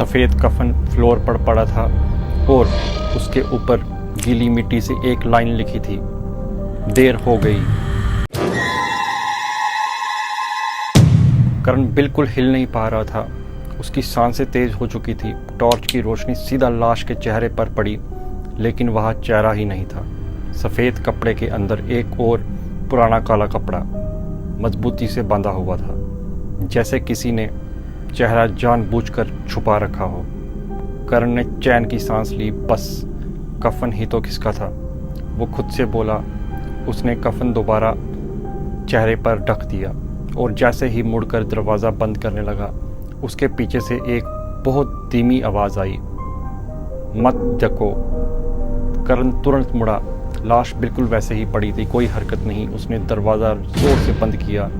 सफ़ेद कफन फ्लोर पर पड़ा था और उसके ऊपर गीली मिट्टी से एक लाइन लिखी थी, देर हो गई। करण बिल्कुल हिल नहीं पा रहा था। उसकी सांसें तेज हो चुकी थी। टॉर्च की रोशनी सीधा लाश के चेहरे पर पड़ी, लेकिन वह चेहरा ही नहीं था। सफ़ेद कपड़े के अंदर एक और पुराना काला कपड़ा मजबूती से बांधा हुआ था, जैसे किसी ने चेहरा जानबूझकर छुपा रखा हो। करण ने चैन की सांस ली। बस कफन ही तो किसका था, वो खुद से बोला। उसने कफन दोबारा चेहरे पर ढक दिया और जैसे ही मुड़कर दरवाज़ा बंद करने लगा, उसके पीछे से एक बहुत धीमी आवाज़ आई, मत देखो। करण तुरंत मुड़ा। लाश बिल्कुल वैसे ही पड़ी थी, कोई हरकत नहीं। उसने दरवाज़ा जोर से बंद किया,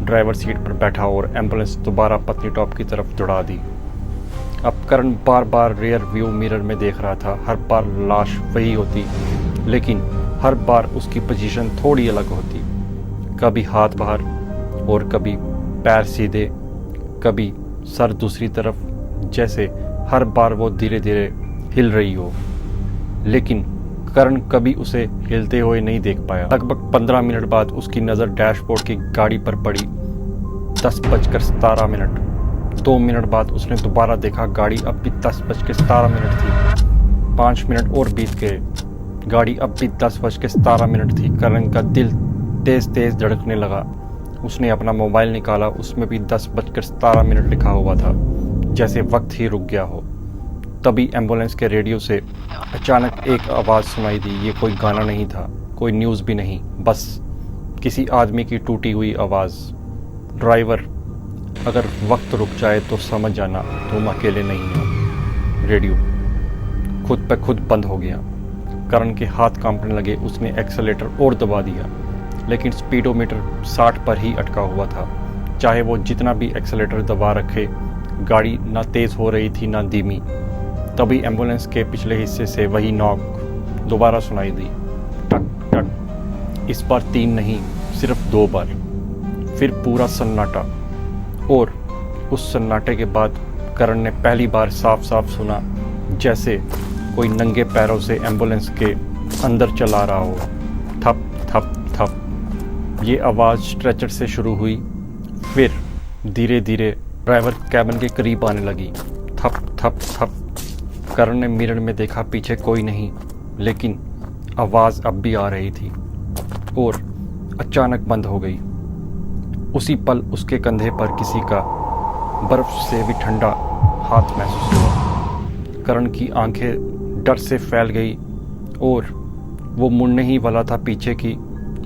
ड्राइवर सीट पर बैठा और एम्बुलेंस दोबारा पत्नी टॉप की तरफ दौड़ा दी। अब करण बार बार रियर व्यू मिरर में देख रहा था। हर बार लाश वही होती, लेकिन हर बार उसकी पोजीशन थोड़ी अलग होती। कभी हाथ बाहर और कभी पैर सीधे, कभी सर दूसरी तरफ, जैसे हर बार वो धीरे धीरे हिल रही हो। लेकिन करण कभी उसे हिलते हुए नहीं देख पाया। लगभग 15 मिनट बाद उसकी नज़र डैशबोर्ड की गाड़ी पर पड़ी। 10:17। 2 मिनट बाद उसने दोबारा देखा, गाड़ी अब भी 10:17 थी। 5 मिनट और बीत गए, गाड़ी अब भी 10:17 थी। करण का दिल तेज तेज धड़कने लगा। उसने अपना मोबाइल निकाला, उसमें भी 10:17 लिखा हुआ था, जैसे वक्त ही रुक गया हो। तभी एम्बुलेंस के रेडियो से अचानक एक आवाज़ सुनाई दी। ये कोई गाना नहीं था, कोई न्यूज़ भी नहीं, बस किसी आदमी की टूटी हुई आवाज़, ड्राइवर, अगर वक्त रुक जाए तो समझ जाना तुम अकेले नहीं हो। रेडियो खुद पे खुद बंद हो गया। करण के हाथ कांपने लगे। उसने एक्सेलेटर और दबा दिया, लेकिन स्पीडोमीटर 60 पर ही अटका हुआ था। चाहे वो जितना भी एक्सेलेटर दबा रखे, गाड़ी ना तेज़ हो रही थी ना धीमी। तभी एम्बुलेंस के पिछले हिस्से से वही नॉक दोबारा सुनाई दी, टक टक। इस बार 3 नहीं, सिर्फ 2 बार। फिर पूरा सन्नाटा, और उस सन्नाटे के बाद करण ने पहली बार साफ साफ सुना, जैसे कोई नंगे पैरों से एम्बुलेंस के अंदर चला रहा हो। थप थप थप। ये आवाज़ स्ट्रेचर से शुरू हुई, फिर धीरे धीरे ड्राइवर कैबिन के करीब आने लगी। थप थप थप। करण ने मिरर में देखा, पीछे कोई नहीं, लेकिन आवाज़ अब भी आ रही थी और अचानक बंद हो गई। उसी पल उसके कंधे पर किसी का बर्फ से भी ठंडा हाथ महसूस हुआ। करण की आंखें डर से फैल गई और वो मुड़ने ही वाला था पीछे की।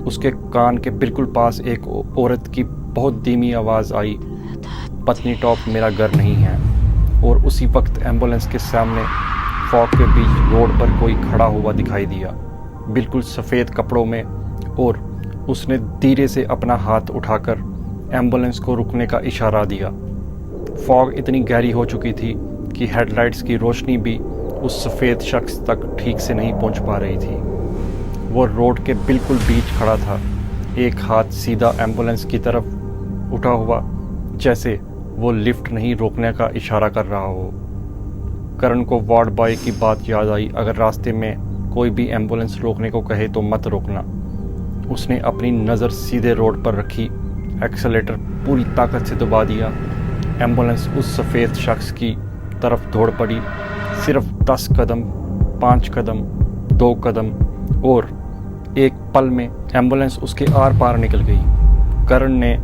उसके कान के बिल्कुल पास एक औरत की बहुत धीमी आवाज़ आई, पत्नी टॉप मेरा घर नहीं है। और उसी वक्त एम्बुलेंस के सामने फॉग के बीच रोड पर कोई खड़ा हुआ दिखाई दिया, बिल्कुल सफ़ेद कपड़ों में, और उसने धीरे से अपना हाथ उठाकर एम्बुलेंस को रुकने का इशारा दिया। फॉग इतनी गहरी हो चुकी थी कि हेडलाइट्स की रोशनी भी उस सफ़ेद शख्स तक ठीक से नहीं पहुंच पा रही थी। वो रोड के बिल्कुल बीच खड़ा था, एक हाथ सीधा एम्बुलेंस की तरफ उठा हुआ, जैसे वो लिफ्ट नहीं रोकने का इशारा कर रहा हो। करण को वार्ड बॉय की बात याद आई, अगर रास्ते में कोई भी एम्बुलेंस रोकने को कहे तो मत रोकना। उसने अपनी नज़र सीधे रोड पर रखी, एक्सेलेटर पूरी ताकत से दबा दिया। एम्बुलेंस उस सफ़ेद शख्स की तरफ दौड़ पड़ी। सिर्फ 10 कदम, 5 कदम, 2 कदम, और एक पल में एम्बुलेंस उसके आर पार निकल गई। करण ने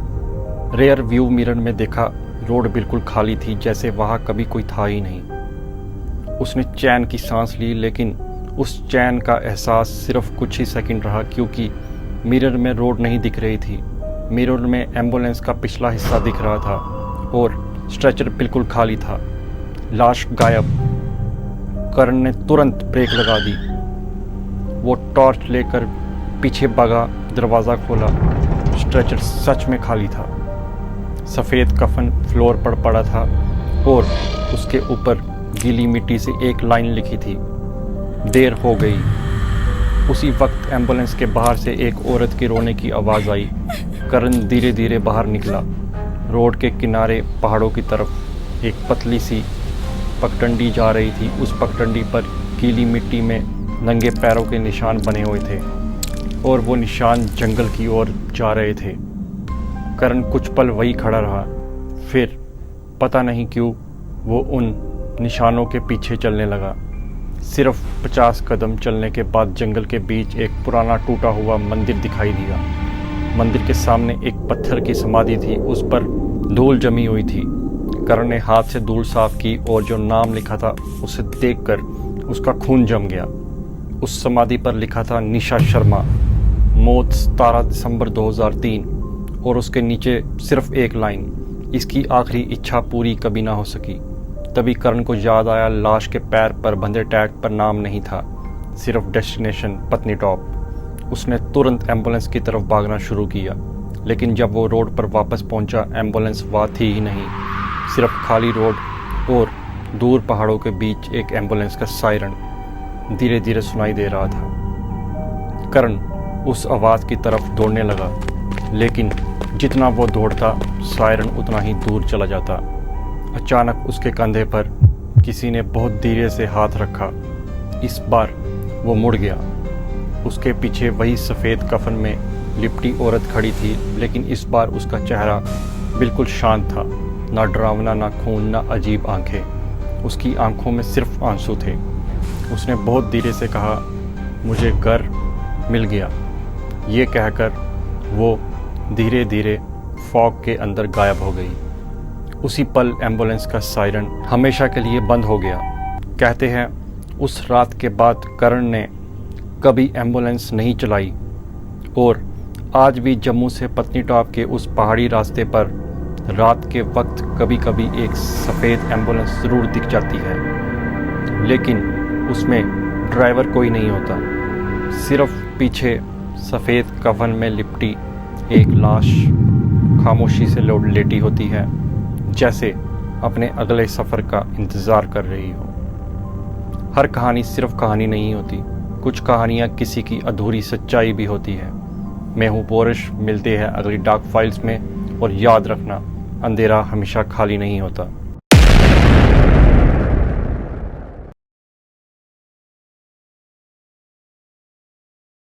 रेयर व्यू मिरर में देखा, रोड बिल्कुल खाली थी, जैसे वहाँ कभी कोई था ही नहीं। उसने चैन की सांस ली, लेकिन उस चैन का एहसास सिर्फ कुछ ही सेकंड रहा, क्योंकि मिरर में रोड नहीं दिख रही थी। मिरर में एम्बुलेंस का पिछला हिस्सा दिख रहा था और स्ट्रेचर बिल्कुल खाली था, लाश गायब। करण ने तुरंत ब्रेक लगा दी। वो टॉर्च लेकर पीछे भागा, दरवाज़ा खोला। स्ट्रेचर सच में खाली था। सफ़ेद कफन फ्लोर पर पड़ा था और उसके ऊपर गीली मिट्टी से एक लाइन लिखी थी, देर हो गई। उसी वक्त एम्बुलेंस के बाहर से एक औरत के रोने की आवाज़ आई। करण धीरे धीरे बाहर निकला। रोड के किनारे पहाड़ों की तरफ एक पतली सी पगडंडी जा रही थी, उस पगडंडी पर गीली मिट्टी में नंगे पैरों के निशान बने हुए थे और वो निशान जंगल की ओर जा रहे थे। करण कुछ पल वही खड़ा रहा, फिर पता नहीं क्यों वो उन निशानों के पीछे चलने लगा। सिर्फ 50 कदम चलने के बाद जंगल के बीच एक पुराना टूटा हुआ मंदिर दिखाई दिया। मंदिर के सामने एक पत्थर की समाधि थी, उस पर धूल जमी हुई थी। करण ने हाथ से धूल साफ की और जो नाम लिखा था उसे देखकर उसका खून जम गया। उस समाधि पर लिखा था निशा शर्मा, मौत 17 दिसंबर 2003 और उसके नीचे सिर्फ एक लाइन, इसकी आखिरी इच्छा पूरी कभी ना हो सकी। तभी करण को याद आया लाश के पैर पर बंधे टैग पर नाम नहीं था, सिर्फ डेस्टिनेशन पत्नी टॉप। उसने तुरंत एम्बुलेंस की तरफ भागना शुरू किया, लेकिन जब वो रोड पर वापस पहुंचा एम्बुलेंस वहाँ थी ही नहीं, सिर्फ खाली रोड और दूर पहाड़ों के बीच एक एम्बुलेंस का सायरन धीरे धीरे सुनाई दे रहा था। करण उस आवाज़ की तरफ दौड़ने लगा, लेकिन जितना वो दौड़ता सायरन उतना ही दूर चला जाता। अचानक उसके कंधे पर किसी ने बहुत धीरे से हाथ रखा। इस बार वो मुड़ गया। उसके पीछे वही सफ़ेद कफन में लिपटी औरत खड़ी थी, लेकिन इस बार उसका चेहरा बिल्कुल शांत था, ना डरावना, ना खून, ना अजीब आंखें। उसकी आंखों में सिर्फ आंसू थे। उसने बहुत धीरे से कहा, मुझे घर मिल गया। ये कहकर वो धीरे धीरे फॉग के अंदर गायब हो गई। उसी पल एम्बुलेंस का सायरन हमेशा के लिए बंद हो गया। कहते हैं उस रात के बाद करण ने कभी एम्बुलेंस नहीं चलाई और आज भी जम्मू से पत्नी टॉप के उस पहाड़ी रास्ते पर रात के वक्त कभी कभी एक सफ़ेद एम्बुलेंस ज़रूर दिख जाती है, लेकिन उसमें ड्राइवर कोई नहीं होता। सिर्फ पीछे सफ़ेद कफन में लिपटी एक लाश खामोशी से लेटी होती है, जैसे अपने अगले सफ़र का इंतज़ार कर रही हो। हर कहानी सिर्फ कहानी नहीं होती, कुछ कहानियाँ किसी की अधूरी सच्चाई भी होती है। मैं हूँ बोरिश, मिलते हैं अगली डार्क फाइल्स में, और याद रखना अंधेरा हमेशा खाली नहीं होता।